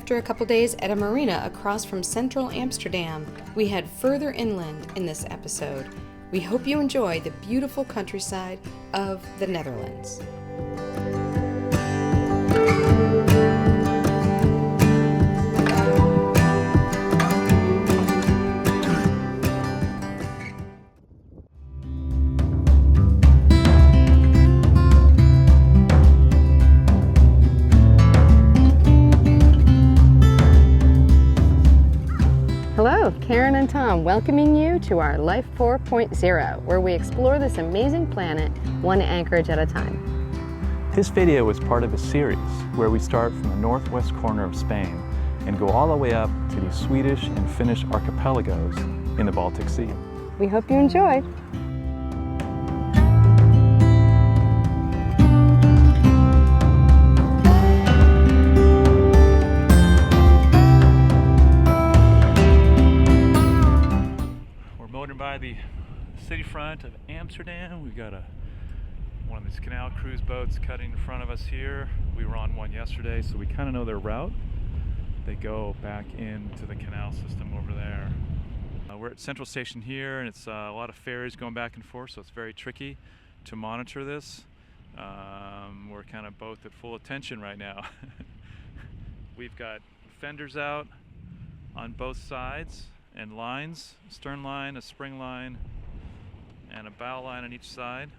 after a couple days at a marina across from central Amsterdam, we head further inland in this episode. We hope you enjoy the beautiful countryside of the Netherlands. Hello, Karen and Tom welcoming you to our Life 4.0, where we explore this amazing planet one anchorage at a time. This video is part of a series where we start from the northwest corner of Spain and go all the way up to the Swedish and Finnish archipelagos in the Baltic Sea. We hope you enjoy. By the city front of Amsterdam, we've got one of these canal cruise boats cutting in front of us here. We were on one yesterday, so we kind of know their route. They go back into the canal system over there. We're at Central Station here, and it's a lot of ferries going back and forth, so it's very tricky to monitor this. We're kind of both at full attention right now. We've got fenders out on both sides, and lines, stern line, a spring line, and a bow line on each side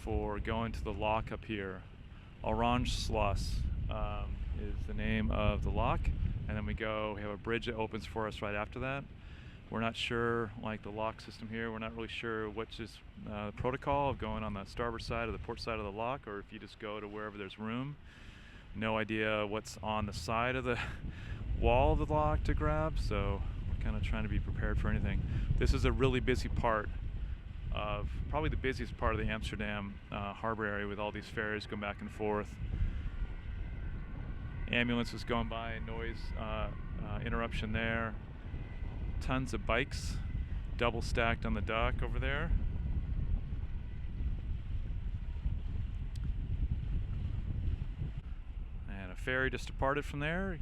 for going to the lock up here. Orange Sluss is the name of the lock, and then we have a bridge that opens for us right after that. We're not sure, like the lock system here, we're not really sure which is the protocol of going on the starboard side or the port side of the lock, or if you just go to wherever there's room. No idea what's on the side of the wall of the lock to grab, so kind of trying to be prepared for anything. This is a really busy part of, probably the busiest part of the Amsterdam harbor area, with all these ferries going back and forth. Ambulances going by, noise interruption there. Tons of bikes double stacked on the dock over there. And a ferry just departed from there.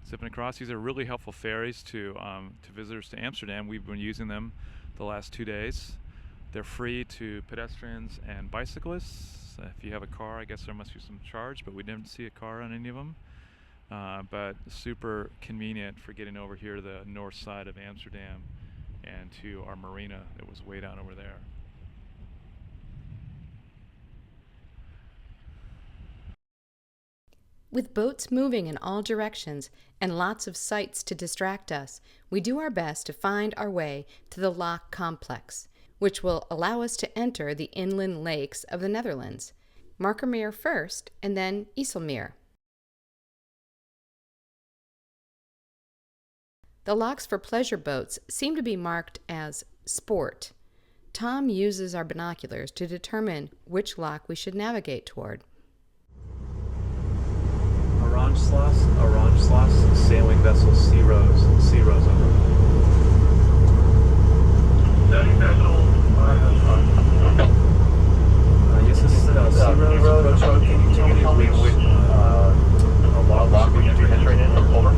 Zipping across. These are really helpful ferries to visitors to Amsterdam. We've been using them the last 2 days. They're free to pedestrians and bicyclists. If you have a car, I guess there must be some charge, but we didn't see a car on any of them. But super convenient for getting over here to the north side of Amsterdam and to our marina that was way down over there. With boats moving in all directions and lots of sights to distract us, we do our best to find our way to the lock complex, which will allow us to enter the inland lakes of the Netherlands, Markermeer first and then Ijsselmeer. The locks for pleasure boats seem to be marked as sport. Tom uses our binoculars to determine which lock we should navigate toward. Orange Sluss, sailing vessel Sea Rose over. Yes, this is Sea Rose. Can you tell me which lock we should be entering in? Over.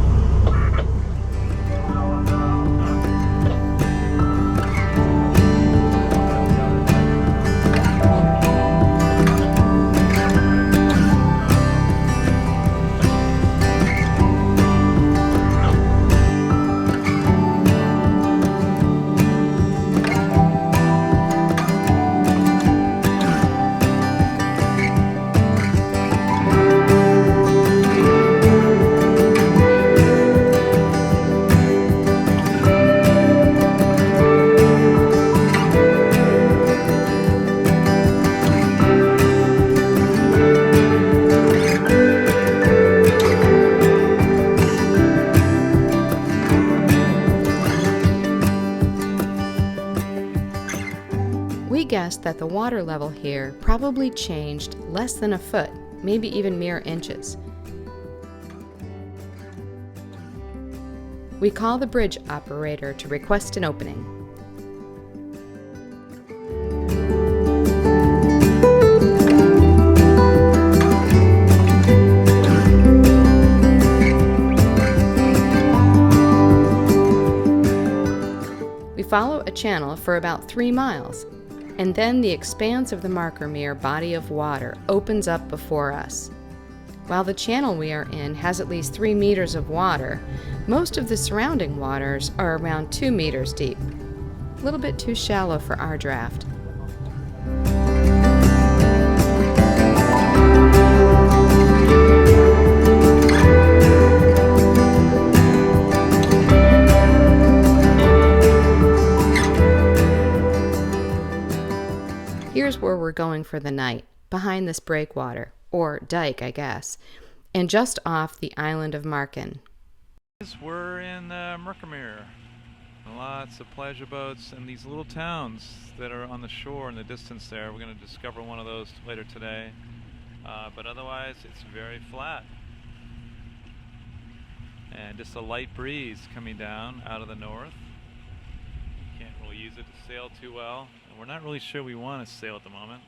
Guessed that the water level here probably changed less than a foot, maybe even mere inches. We call the bridge operator to request an opening. a channel for about 3 miles, and then the expanse of the Markermeer body of water opens up before us. While the channel we are in has at least 3 meters of water, most of the surrounding waters are around 2 meters deep. A little bit too shallow for our draft. Here's where we're going for the night, behind this breakwater, or dike, I guess, and just off the island of Marken. We're in Markermeer. Lots of pleasure boats and these little towns that are on the shore in the distance there. We're going to discover one of those later today, but otherwise it's very flat. And just a light breeze coming down out of the north. Can't really use it to sail too well. And we're not really sure we want to sail at the moment.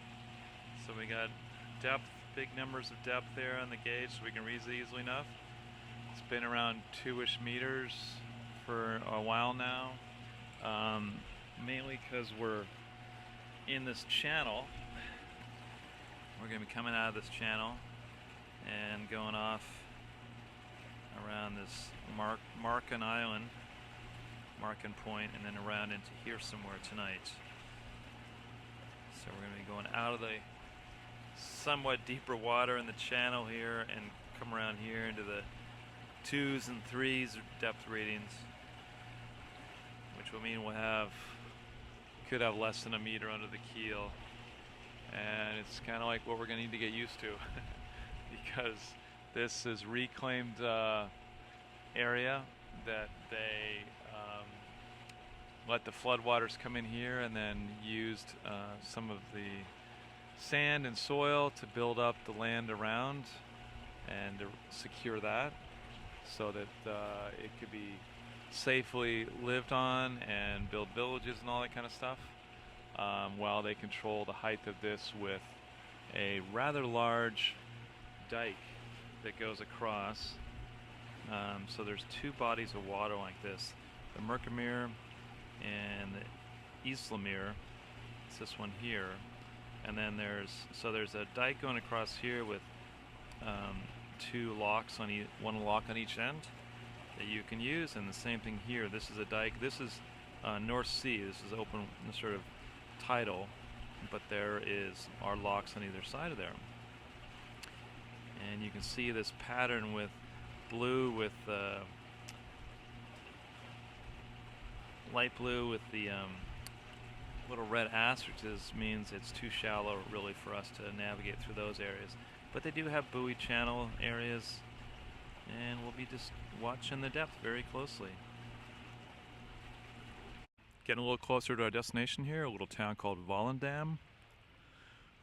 So we got depth, big numbers of depth there on the gauge so we can read it easily enough. It's been around 2-ish meters for a while now, mainly because we're in this channel. We're going to be coming out of this channel and going off around this Marken Island, Marken Point, and then around into here somewhere tonight. So we're going to be going out of the somewhat deeper water in the channel here and come around here into the 2s and 3s depth readings, which will mean could have less than a meter under the keel, and it's kind of like what we're going to need to get used to because this is reclaimed area that they let the floodwaters come in here and then used some of the sand and soil to build up the land around and to secure that so that it could be safely lived on and build villages and all that kind of stuff, while they control the height of this with a rather large dike that goes across. So there's 2 bodies of water like this, the Markermeer and the Ijsselmeer. It's this one here, and then there's a dike going across here with 2 locks on one lock on each end that you can use, and the same thing here. This is a dike. This is North Sea. This is open, sort of tidal, but there are locks on either side of there, and you can see this pattern with blue with light blue with the little red asterisks means it's too shallow really for us to navigate through those areas. But they do have buoy channel areas, and we'll be just watching the depth very closely. Getting a little closer to our destination here, a little town called Volendam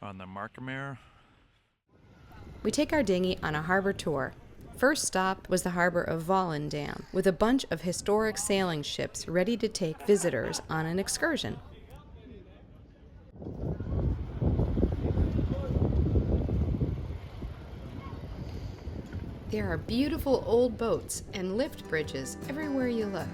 on the Markermeer. We take our dinghy on a harbor tour. First stop was the harbor of Volendam, with a bunch of historic sailing ships ready to take visitors on an excursion. There are beautiful old boats and lift bridges everywhere you look.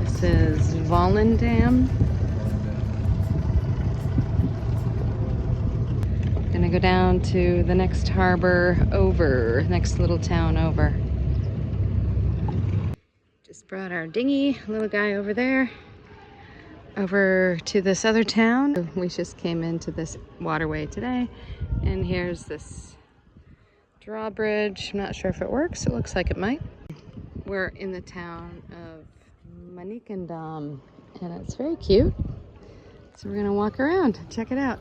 This is Volendam. Gonna go down to the next harbor over, next little town over. Just brought our dinghy, little guy over there, over to this other town. We just came into this waterway today, and here's this drawbridge. I'm not sure if it works. It looks like it might. We're in the town of Monnikendam, and it's very cute. So we're gonna walk around, check it out.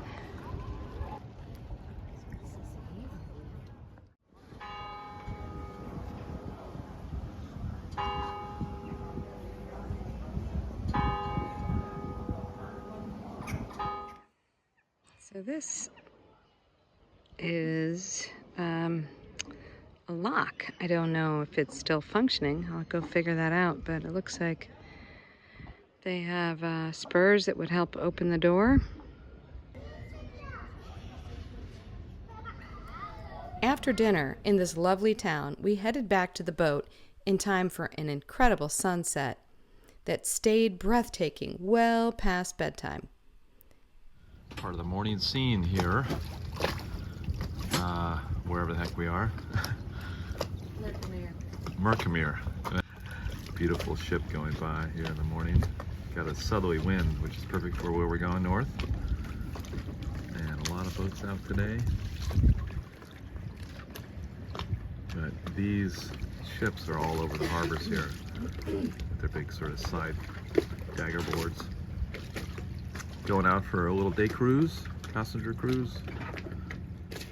So this is a lock. I don't know if it's still functioning. I'll go figure that out, but it looks like they have spurs that would help open the door. After after dinner in this lovely town, we headed back to the boat in time for an incredible sunset that stayed breathtaking well past bedtime. Part of the morning scene here, wherever the heck we are. Markermeer. Beautiful ship going by here in the morning. Got a southerly wind, which is perfect for where we're going north. And a lot of boats out today. But these ships are all over the harbors here with their big sort of side dagger boards. Going out for a little day cruise, passenger cruise.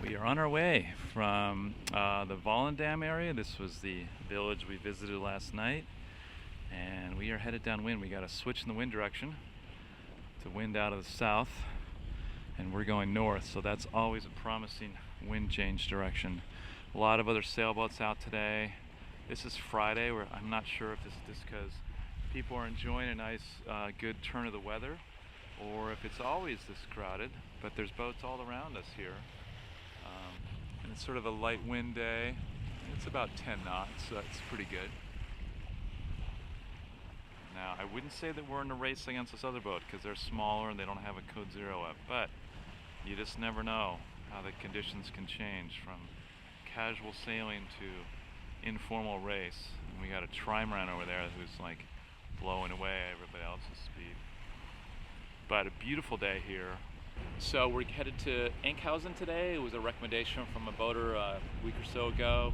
We are on our way from the Volendam area. This was the village we visited last night. And we are headed downwind. We got a switch in the wind direction to wind out of the south. And we're going north, so that's always a promising wind change direction. A lot of other sailboats out today. This is Friday, where I'm not sure if this is just because people are enjoying a nice, good turn of the weather, or if it's always this crowded, but there's boats all around us here. And it's sort of a light wind day. It's about 10 knots, so that's pretty good. Now, I wouldn't say that we're in a race against this other boat because they're smaller and they don't have a code 0 up, but you just never know how the conditions can change from casual sailing to informal race. And we got a trimaran over there who's like blowing away everybody else's speed. But a beautiful day here. So we're headed to Enkhuizen today. It was a recommendation from a boater a week or so ago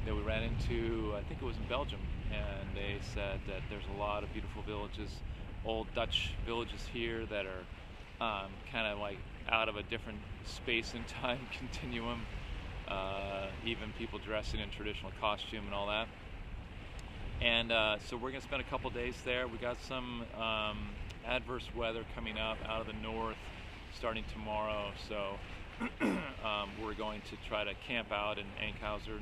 that we ran into, I think it was in Belgium, and they said that there's a lot of beautiful villages, old Dutch villages here that are kind of like out of a different space and time continuum, even people dressing in traditional costume and all that. And so we're going to spend a couple days there. We got some adverse weather coming up out of the north starting tomorrow, so we're going to try to camp out in Ekhausen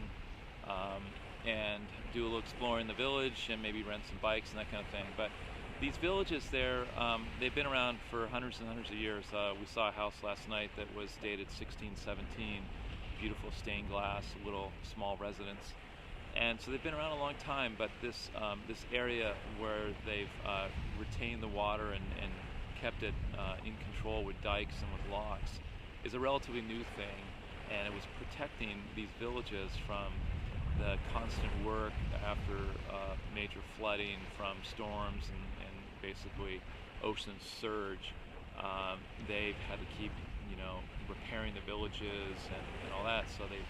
and do a little exploring in the village and maybe rent some bikes and that kind of thing. But these villages there, they've been around for hundreds and hundreds of years. We saw a house last night that was dated 1617, beautiful stained glass, little small residence. And so they've been around a long time, but this area where they've retained the water and kept it in control with dikes and with locks is a relatively new thing, and it was protecting these villages from the constant work after major flooding from storms and basically ocean surge. They've had to keep, repairing the villages and all that, so they've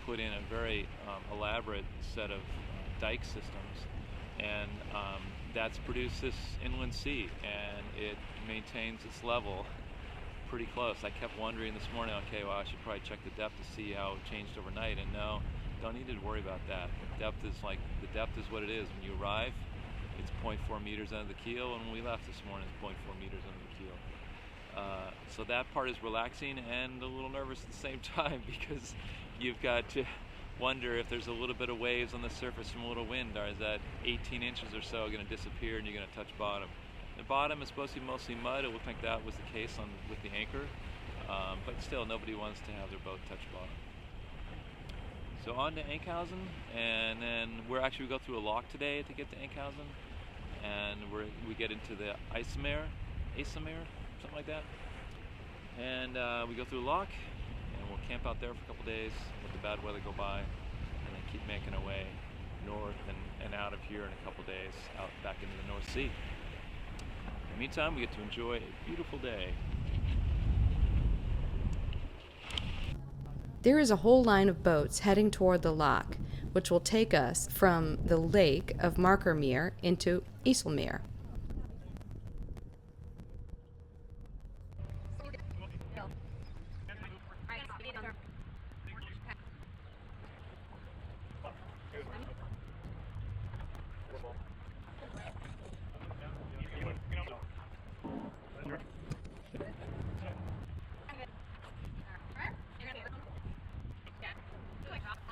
put in a very elaborate set of dike systems, and that's produced this inland sea, and it maintains its level pretty close. I kept wondering this morning, okay, well, I should probably check the depth to see how it changed overnight, and no, don't need to worry about that. The depth is what it is. When you arrive, it's 0.4 meters under the keel, and when we left this morning, it's 0.4 meters under the keel. So that part is relaxing and a little nervous at the same time, because you've got to wonder if there's a little bit of waves on the surface from a little wind, or is that 18 inches or so going to disappear and you're going to touch bottom. The bottom is supposed to be mostly mud. It looked like that was the case with the anchor, but still nobody wants to have their boat touch bottom. So on to Ekhausen, and then we go through a lock today to get to Ekhausen, and we get into the Ijsselmeer, something like that, and we go through the lock, and we'll camp out there for a couple days, let the bad weather go by, and then keep making our way north and out of here in a couple days, out back into the North Sea. In the meantime, we get to enjoy a beautiful day. There is a whole line of boats heading toward the lock, which will take us from the lake of Markermeer into Ijsselmeer.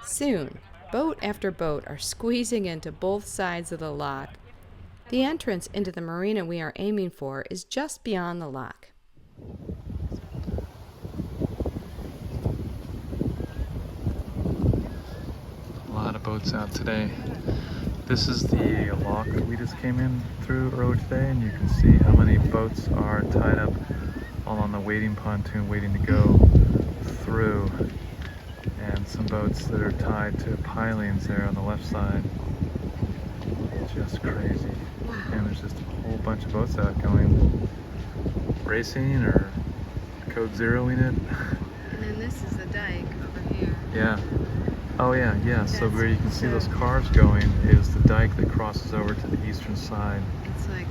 Soon, boat after boat are squeezing into both sides of the lock. The entrance into the marina we are aiming for is just beyond the lock. lot of boats out today. This is the lock that we just came in through earlier today, and you can see how many boats are tied up all on the waiting pontoon waiting to go through, and some boats that are tied to pilings there on the left side. Just crazy. And there's just a whole bunch of boats out going racing or code zeroing it. And then this is the dike over here. Yeah. Oh yeah, yeah. So where you can see those cars going is the dike that crosses over to the eastern side. It's like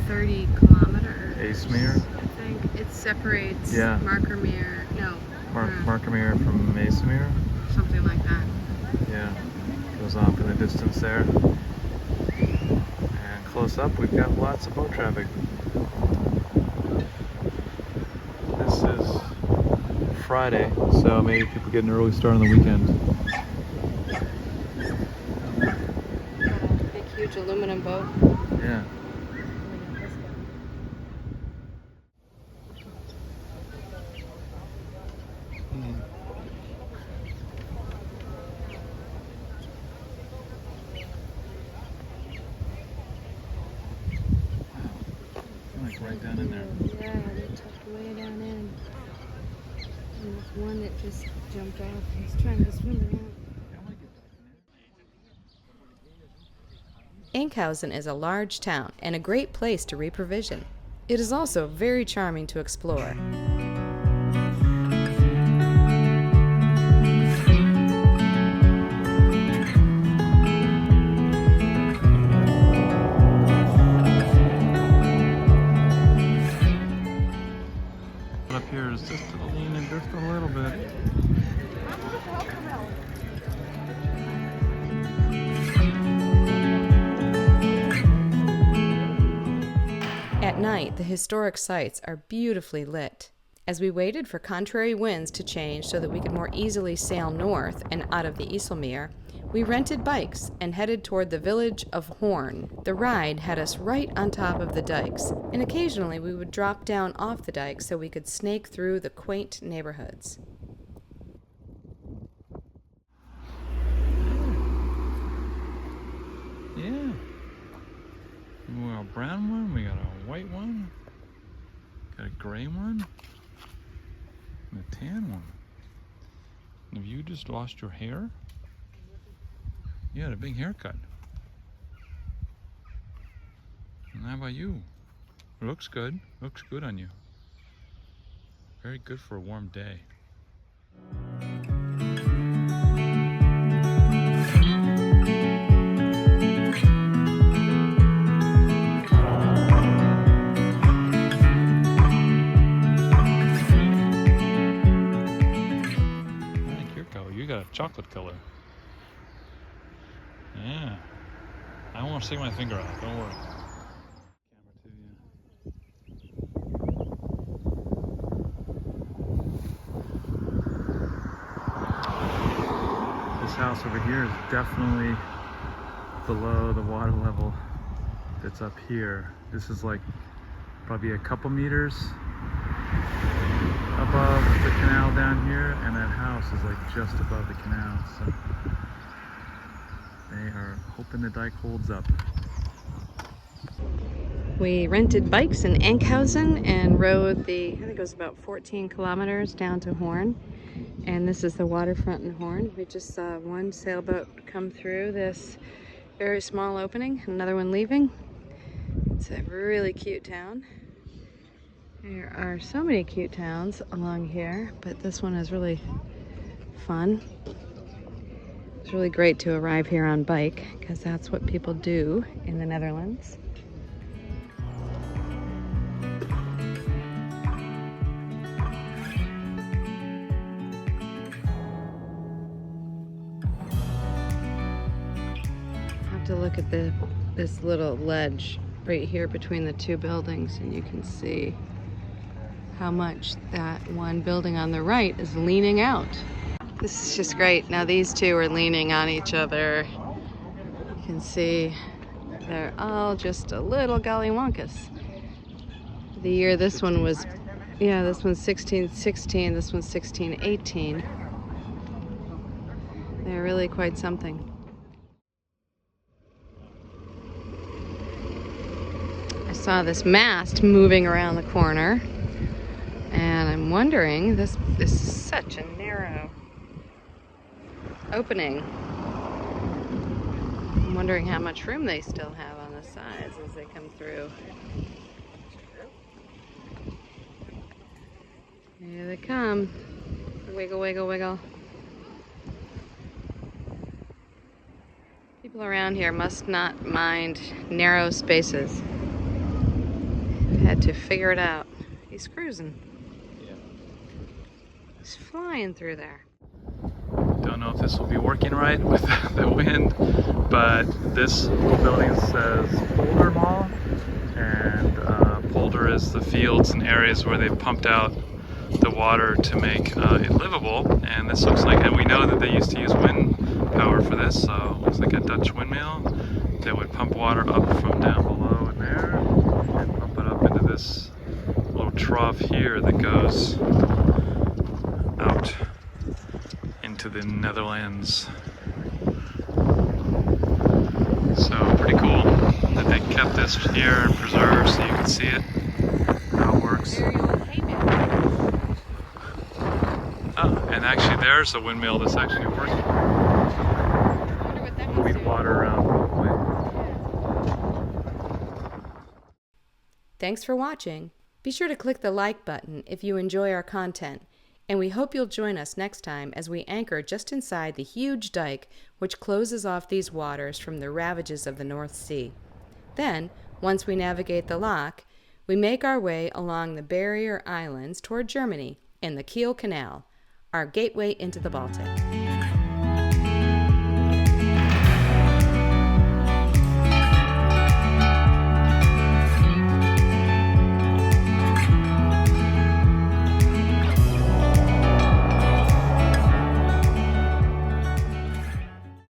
30 kilometers. Ijsselmeer. I think it separates Markermeer. No. Markermeer from Ijsselmeer. Something like that. Yeah. Goes off in the distance there. And close up, we've got lots of boat traffic. This is Friday, so maybe people get an early start on the weekend. Big, huge aluminum boat. Yeah. Like right down in there. Yeah, they tucked way down in. And there's one that just jumped off. He's trying to swim it out. Enkhuizen is a large town and a great place to reprovision. It is also very charming to explore. Up here is just leaning just a little bit. At night, the historic sites are beautifully lit. As we waited for contrary winds to change so that we could more easily sail north and out of the Ijsselmeer, we rented bikes and headed toward the village of Hoorn. The ride had us right on top of the dikes, and occasionally we would drop down off the dikes so we could snake through the quaint neighborhoods. Yeah. We got a brown one, we got a white one, got a gray one, and a tan one. And have you just lost your hair? You had a big haircut. And how about you? It looks good. Looks good on you. Very good for a warm day. I like your color. You got a chocolate color. Yeah. I don't want to stick my finger out. Don't worry. This house over here is definitely below the water level that's up here. This is like probably a couple meters above the canal down here, and that house is like just above the canal. So they are hoping the dike holds up. We rented bikes in Enkhuizen and rode the, I think it was about 14 kilometers down to Hoorn. And this is the waterfront in Hoorn. We just saw one sailboat come through this very small opening, another one leaving. It's a really cute town. There are so many cute towns along here, but this one is really fun. It's really great to arrive here on bike because that's what people do in the Netherlands. Have to look at this little ledge right here between the two buildings, and you can see how much that one building on the right is leaning out. This is just great. Now these two are leaning on each other. You can see they're all just a little gollywonkus. The year this one was, yeah, this one's 1616, this one's 1618. They're really quite something. I saw this mast moving around the corner, and I'm wondering, this is such a narrow opening. I'm wondering how much room they still have on the sides as they come through. Here they come. Wiggle, wiggle, wiggle. People around here must not mind narrow spaces. They've had to figure it out. He's cruising. Yeah. He's flying through there. Don't know if this will be working right with the wind, but this building says polder mall, and polder is the fields and areas where they've pumped out the water to make it livable. And this looks like, and we know that they used to use wind power for this, so it looks like a Dutch windmill that would pump water up from down below in there and pump it up into this little trough here that goes out into the Netherlands. So pretty cool that they kept this here and preserved so you can see it, how it works. Oh, and actually there's a windmill that's actually working. Moving water around probably. Thanks for watching. Be sure to click the like button if you enjoy our content, and we hope you'll join us next time as we anchor just inside the huge dike which closes off these waters from the ravages of the North Sea. Then, once we navigate the loch, we make our way along the barrier islands toward Germany and the Kiel Canal, our gateway into the Baltic.